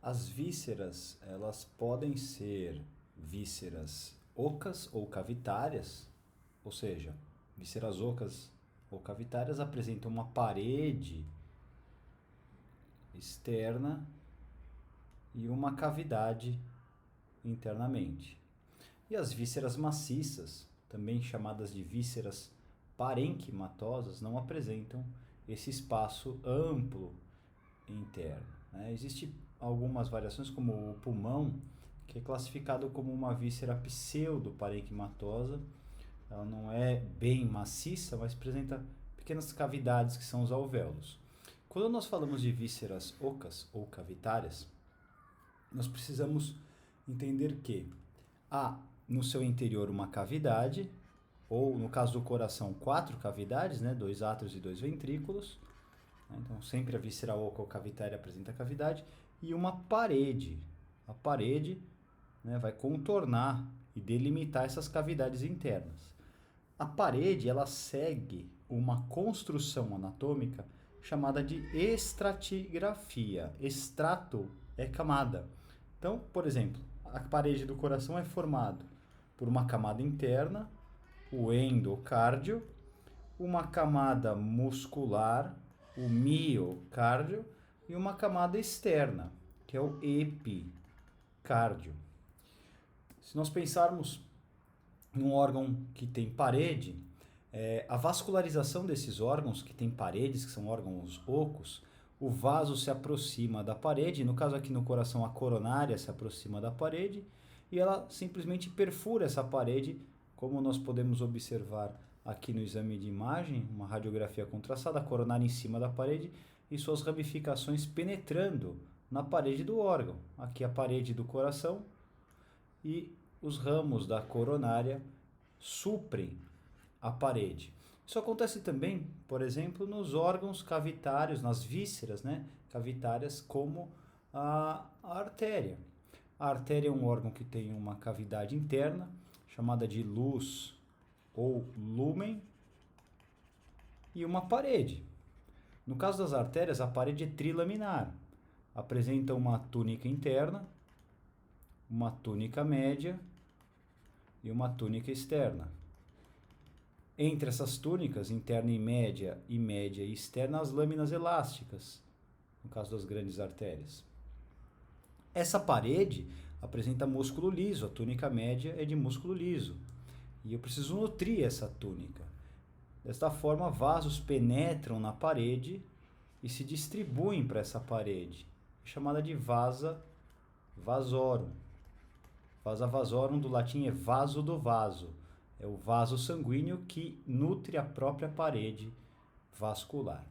As vísceras, elas podem ser vísceras ocas ou cavitárias, ou seja, vísceras ocas ou cavitárias apresentam uma parede externa e uma cavidade internamente. E as vísceras maciças, também chamadas de vísceras parenquimatosas, não apresentam esse espaço amplo interno, né? Existem algumas variações, como o pulmão, que é classificado como uma víscera pseudo-parenquimatosa. Ela não é bem maciça, mas apresenta pequenas cavidades que são os alvéolos. Quando nós falamos de vísceras ocas ou cavitárias, nós precisamos entender que há no seu interior uma cavidade, ou no caso do coração, 4 cavidades, né? 2 átrios e 2 ventrículos. Então, sempre a víscera oca ou cavitária apresenta cavidade e uma parede. A parede, né, vai contornar e delimitar essas cavidades internas. A parede, ela segue uma construção anatômica chamada de estratigrafia. Estrato é camada. Então, por exemplo, a parede do coração é formada por uma camada interna, o endocárdio, uma camada muscular, o miocárdio, e uma camada externa, que é o epicárdio. Se nós pensarmos num órgão que tem parede, a vascularização desses órgãos que têm paredes, que são órgãos ocos, o vaso se aproxima da parede, no caso aqui no coração a coronária se aproxima da parede, e ela simplesmente perfura essa parede, como nós podemos observar aqui no exame de imagem, uma radiografia contrastada, a coronária em cima da parede e suas ramificações penetrando na parede do órgão. Aqui a parede do coração e os ramos da coronária suprem a parede. Isso acontece também, por exemplo, nos órgãos cavitários, nas vísceras, né, cavitárias, como a artéria. A artéria é um órgão que tem uma cavidade interna, chamada de luz ou lúmen, e uma parede. No caso das artérias, a parede é trilaminar. Apresenta uma túnica interna, uma túnica média e uma túnica externa. Entre essas túnicas, interna e média e externa, as lâminas elásticas, no caso das grandes artérias. Essa parede apresenta músculo liso, a túnica média é de músculo liso. E eu preciso nutrir essa túnica. Desta forma, vasos penetram na parede e se distribuem para essa parede, chamada de vasa vasorum. Vasa vasorum do latim é vaso do vaso. É o vaso sanguíneo que nutre a própria parede vascular.